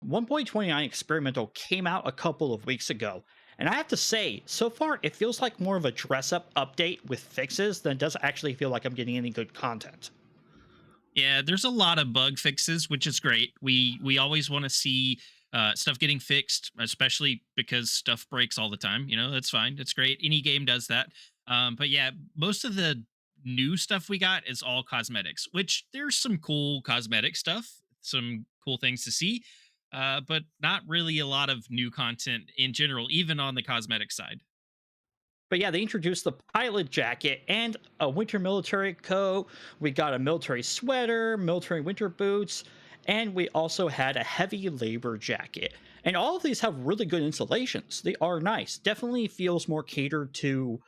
1.29 Experimental came out a couple of weeks ago, and I have to say, so far it feels like more of a dress up update with fixes than it does actually feel like I'm getting any good content. Yeah, there's a lot of bug fixes, which is great. We always want to see stuff getting fixed, especially because stuff breaks all the time. That's fine. That's great. Any game does that. But yeah, most of the new stuff we got is all cosmetics, which there's some cool cosmetic stuff, some cool things to see, but not really a lot of new content in general, even on the cosmetic side. But yeah, they introduced the pilot jacket and a winter military coat. We got a military sweater, military winter boots, and we also had a heavy labor jacket. And all of these have really good insulations. They are nice. Definitely feels more catered to,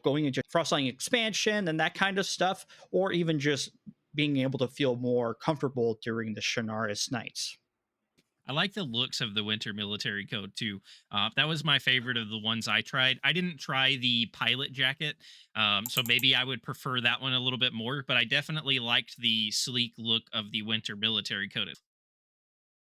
going into frostline expansion and that kind of stuff, or even just being able to feel more comfortable during the Shanaris nights. I like the looks of the winter military coat too. That was my favorite of the ones I tried. I didn't try the pilot jacket, so maybe I would prefer that one a little bit more. But I definitely liked the sleek look of the winter military coat.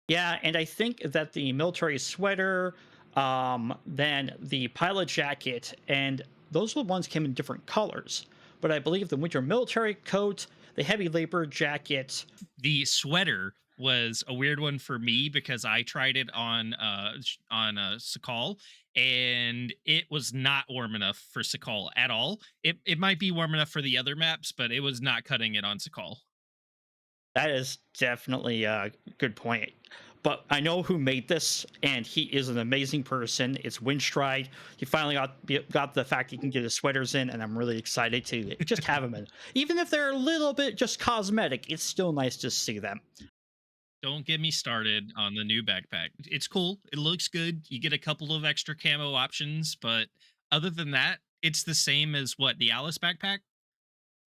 Yeah, and I think that the military sweater, then the pilot jacket, and those were the ones came in different colors. But I believe the winter military coat, the heavy labor jacket, The sweater was a weird one for me because I tried it on Sakal, and it was not warm enough for Sakal at all. It might be warm enough for the other maps, but it was not cutting it on Sakal. that is definitely a good point. But I know who made this, and he is an amazing person. It's Windstride. He finally got the fact he can get his sweaters in, and I'm really excited to just have them in. Even if they're a little bit just cosmetic, it's still nice to see them. Don't get me started on the new backpack. It's cool. It looks good. You get a couple of extra camo options, but other than that, it's the same as what the Alice backpack.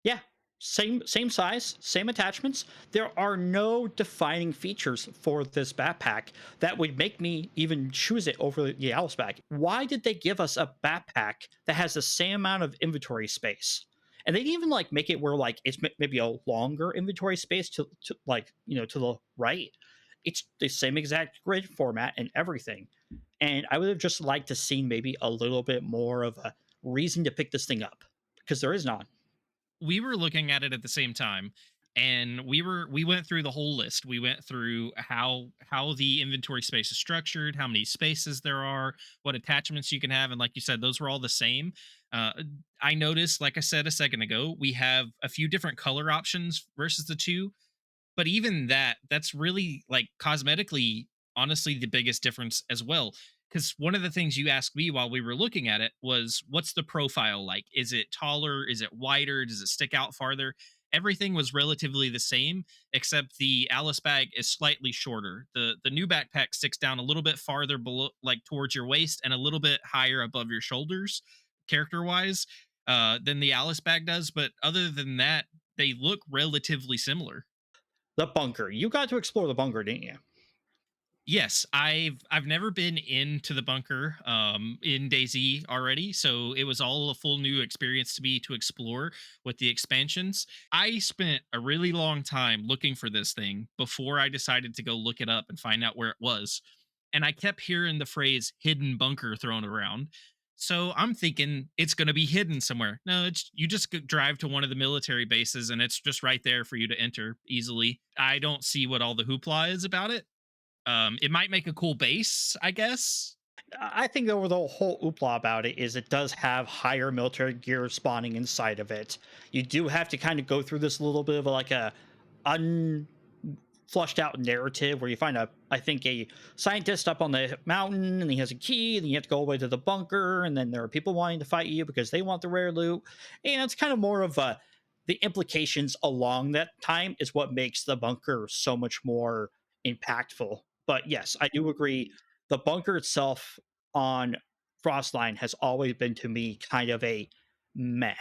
Yeah, same size, same attachments. There are no defining features for this backpack that would make me even choose it over the Alice bag. Why did they give us a backpack that has the same amount of inventory space? And they didn't even like make it where like it's maybe a longer inventory space to like to the right. It's the same exact grid format and everything. And I would have just liked to see maybe a little bit more of a reason to pick this thing up because there is none. We were looking at it at the same time, and we went through the whole list. We went through how the inventory space is structured, how many spaces there are, what attachments you can have, and like you said, those were all the same. uh, I noticed, like I said a second ago, we have a few different color options versus the two, but even that's really like cosmetically, honestly, the biggest difference as well. Because one of the things you asked me while we were looking at it was, what's the profile like? Is it taller? Is it wider? Does it stick out farther? Everything was relatively the same, except the Alice bag is slightly shorter. The new backpack sticks down a little bit farther below, like towards your waist, and a little bit higher above your shoulders, character wise, than the Alice bag does. But other than that, they look relatively similar. The bunker. You got to explore the bunker, didn't you? Yes, I've never been into the bunker in DayZ already, so it was all a full new experience to me to explore with the expansions. I spent a really long time looking for this thing before I decided to go look it up and find out where it was. And I kept hearing the phrase hidden bunker thrown around. So I'm thinking it's going to be hidden somewhere. No, it's you just drive to one of the military bases and it's just right there for you to enter easily. I don't see what all the hoopla is about it. It might make a cool base, I guess. I think over the whole hoopla about it is it does have higher military gear spawning inside of it. You do have to kind of go through this little bit of like a unflushed out narrative where you find I think a scientist up on the mountain and he has a key and you have to go all the way to the bunker and then there are people wanting to fight you because they want the rare loot. And it's kind of more of a the implications along that time is what makes the bunker so much more impactful. But yes, I do agree the bunker itself on Frostline has always been to me kind of a meh.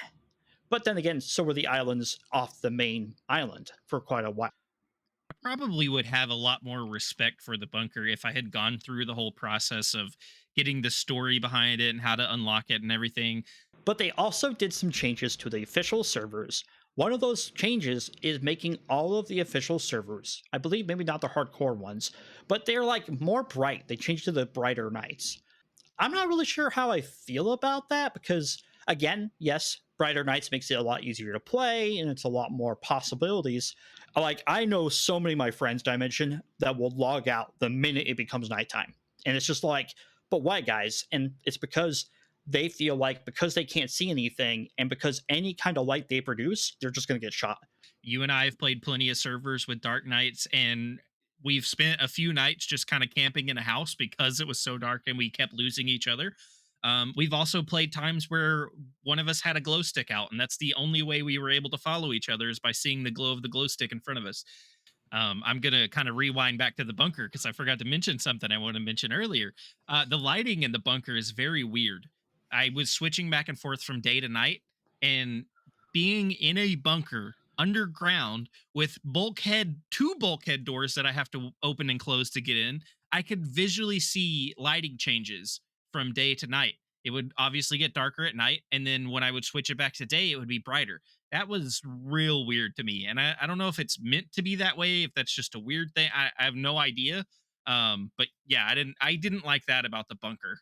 But then again, so were the islands off the main island for quite a while. I probably would have a lot more respect for the bunker if I had gone through the whole process of getting the story behind it and how to unlock it and everything. But they also did some changes to the official servers One of those changes is making all of the official servers, I believe maybe not the hardcore ones, but they're like more bright. They changed to the brighter nights. I'm not really sure how I feel about that because, again, yes, brighter nights makes it a lot easier to play and it's a lot more possibilities. Like, I know so many of my friends, Dimension, that will log out the minute it becomes nighttime. And it's just like, but why, guys? And it's because they feel like because they can't see anything and because any kind of light they produce, they're just going to get shot. You and I have played plenty of servers with dark nights, and we've spent a few nights just kind of camping in a house because it was so dark and we kept losing each other. We've also played times where one of us had a glow stick out, and that's the only way we were able to follow each other is by seeing the glow of the glow stick in front of us. I'm going to kind of rewind back to the bunker because I forgot to mention something I want to mention earlier. The lighting in the bunker is very weird. I was switching back and forth from day to night, and being in a bunker underground with two bulkhead doors that I have to open and close to get in, I could visually see lighting changes from day to night. It would obviously get darker at night, and then when I would switch it back to day, it would be brighter. That was real weird to me, and I don't know if it's meant to be that way, if that's just a weird thing. I have no idea. But yeah, I didn't like that about the bunker.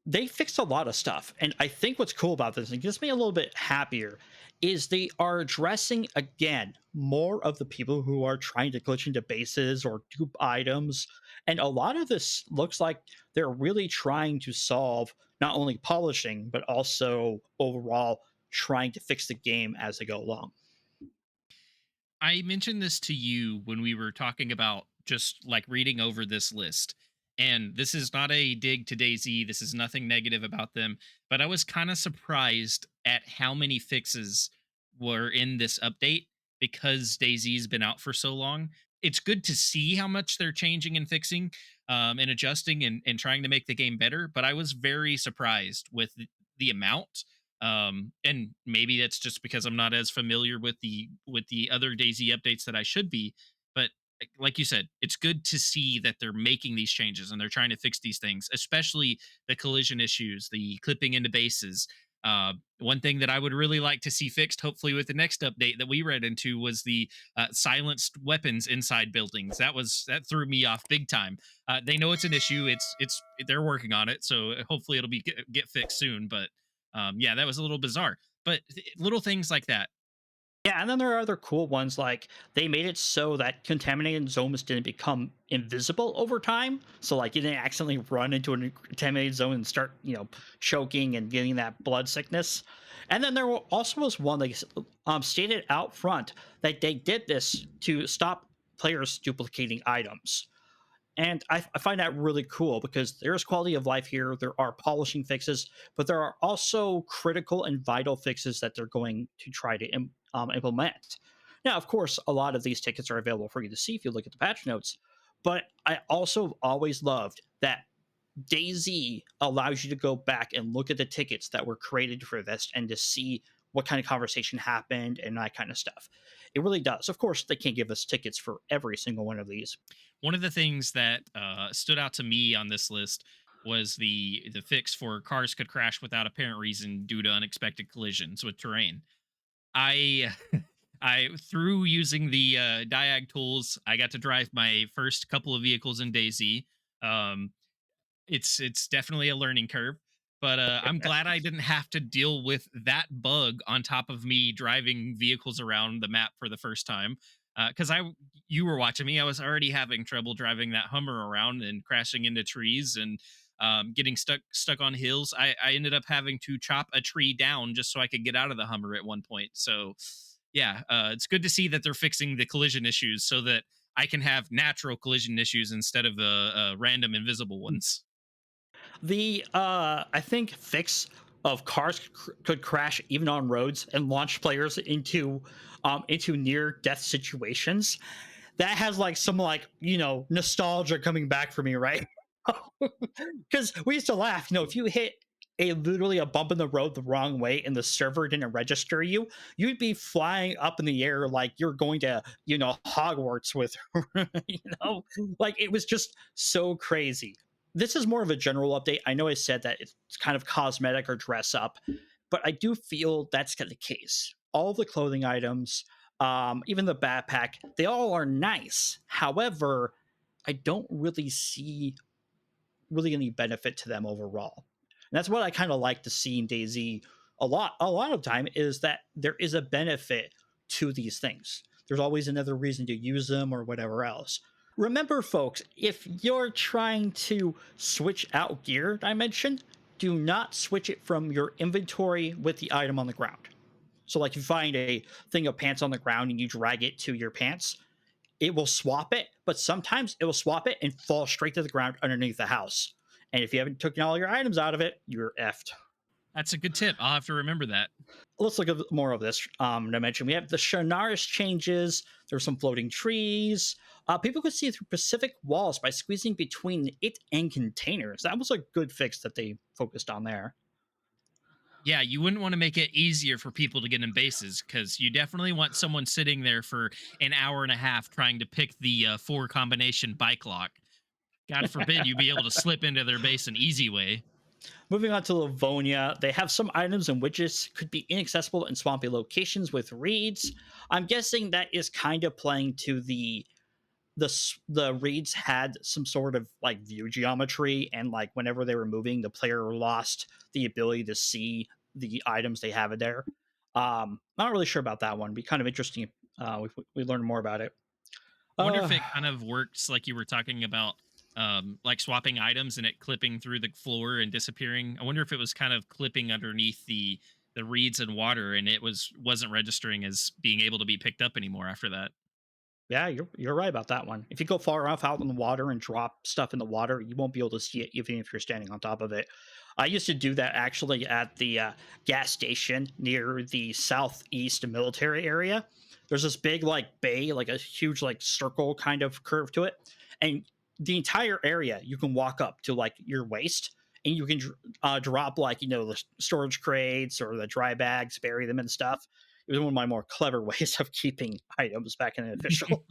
They fixed a lot of stuff. And I think what's cool about this and gets me a little bit happier is they are addressing again more of the people who are trying to glitch into bases or dupe items. And a lot of this looks like they're really trying to solve not only polishing, but also overall trying to fix the game as they go along. I mentioned this to you when we were talking about just like reading over this list. And this is not a dig to DayZ. This is nothing negative about them. But I was kind of surprised at how many fixes were in this update because DayZ's been out for so long. It's good to see how much they're changing and fixing and adjusting and trying to make the game better. But I was very surprised with the amount. And maybe that's just because I'm not as familiar with the other DayZ updates that I should be. But like you said, it's good to see that they're making these changes and they're trying to fix these things, especially the collision issues, the clipping into bases. One thing that I would really like to see fixed, hopefully with the next update that we read into, was the silenced weapons inside buildings. That threw me off big time. They know it's an issue. It's they're working on it, so hopefully it'll be get fixed soon. But yeah, that was a little bizarre. But little things like that. Yeah, and then there are other cool ones like they made it so that contaminated zones didn't become invisible over time. So like you didn't accidentally run into a contaminated zone and start, choking and getting that blood sickness. And then also was one that stated out front that they did this to stop players duplicating items. And I find that really cool because there's quality of life here. There are polishing fixes, but there are also critical and vital fixes that they're going to try to implement. Now, of course, a lot of these tickets are available for you to see if you look at the patch notes. But I also always loved that DayZ allows you to go back and look at the tickets that were created for this and to see what kind of conversation happened and that kind of stuff. It really does. Of course, they can't give us tickets for every single one of these. One of the things that stood out to me on this list was the fix for cars could crash without apparent reason due to unexpected collisions with terrain. I I through using the diag tools, I got to drive my first couple of vehicles in DayZ. Um, it's definitely a learning curve, but I'm glad I didn't have to deal with that bug on top of me driving vehicles around the map for the first time. Because you were watching me, I was already having trouble driving that Hummer around and crashing into trees and getting stuck on hills. I ended up having to chop a tree down just so I could get out of the Hummer at one point. So yeah, it's good to see that they're fixing the collision issues so that I can have natural collision issues instead of random invisible ones. The I think fix of cars could crash even on roads and launch players into near death situations. That has like some like nostalgia coming back for me, right? Because we used to laugh. If you hit literally a bump in the road the wrong way and the server didn't register you, you'd be flying up in the air like you're going to Hogwarts with you know like it was just so crazy. This is more of a general update. I know I said that it's kind of cosmetic or dress up, but I do feel that's the case. all the clothing items, even the backpack, they all are nice. However, I don't really see really any benefit to them overall. And that's what I kind of like to see in DayZ a lot. A lot of time is that there is a benefit to these things. There's always another reason to use them or whatever else. Remember, folks, if you're trying to switch out gear dimension, do not switch it from your inventory with the item on the ground. So, like, you find a thing of pants on the ground and you drag it to your pants, it will swap it, but sometimes it will swap it and fall straight to the ground underneath the house. And if you haven't taken all your items out of it, you're effed. That's a good tip. I'll have to remember that. Let's look at more of this dimension. We have the Shanaris changes. There's some floating trees. People could see through Pacific walls by squeezing between it and containers. That was a good fix that they focused on there. Yeah, you wouldn't want to make it easier for people to get in bases because you definitely want someone sitting there for an hour and a half trying to pick the four combination bike lock. God forbid you be able to slip into their base an easy way. Moving on to Livonia, they have some items and widgets could be inaccessible in swampy locations with reeds. I'm guessing that is kind of playing to the reeds had some sort of like view geometry, and like whenever they were moving, the player lost the ability to see the items they have in there. Not really sure about that one. Be kind of interesting. We learn more about it. I wonder Uh, if it kind of works like you were talking about, like swapping items and it clipping through the floor and disappearing. I wonder if it was kind of clipping underneath the reeds and water, and it wasn't registering as being able to be picked up anymore after that. Yeah, you're right about that one. If you go far enough out in the water and drop stuff in the water, you won't be able to see it even if you're standing on top of it. I used to do that actually at the gas station near the southeast military area. There's this big like bay, like a huge like circle kind of curve to it, and the entire area you can walk up to like your waist, and you can drop like the storage crates or the dry bags, bury them and stuff. It was one of my more clever ways of keeping items back in an official.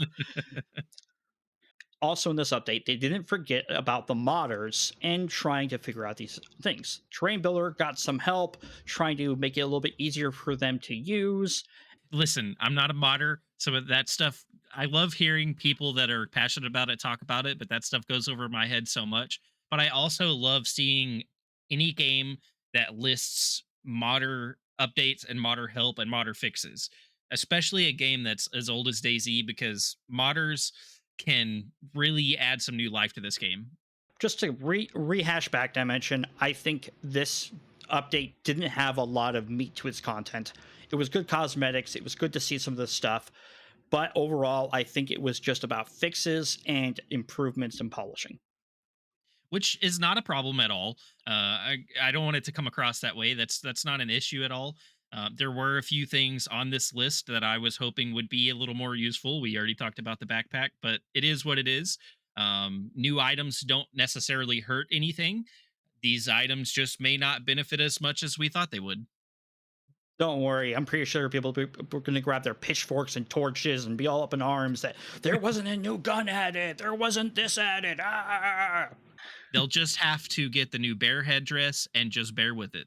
Also, in this update, they didn't forget about the modders and trying to figure out these things. Terrain Builder got some help trying to make it a little bit easier for them to use. Listen, I'm not a modder, so that stuff I love hearing people that are passionate about it talk about it, but that stuff goes over my head so much. But I also love seeing any game that lists modder updates and modder help and modder fixes, especially a game that's as old as DayZ, because modders can really add some new life to this game. Just to rehash back Dimension, I think this update didn't have a lot of meat to its content. It was good cosmetics, it was good to see some of this stuff, but overall, I think it was just about fixes and improvements and polishing. Which is not a problem at all. I don't want it to come across that way. That's not an issue at all. There were a few things on this list that I was hoping would be a little more useful. We already talked about the backpack, but it is what it is. New items don't necessarily hurt anything. These items just may not benefit as much as we thought they would. Don't worry, I'm pretty sure people are going to grab their pitchforks and torches and be all up in arms that there wasn't a new gun added, there wasn't this added. Ah! They'll just have to get the new bear headdress and just bear with it.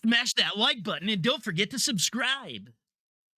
Smash that like button and don't forget to subscribe.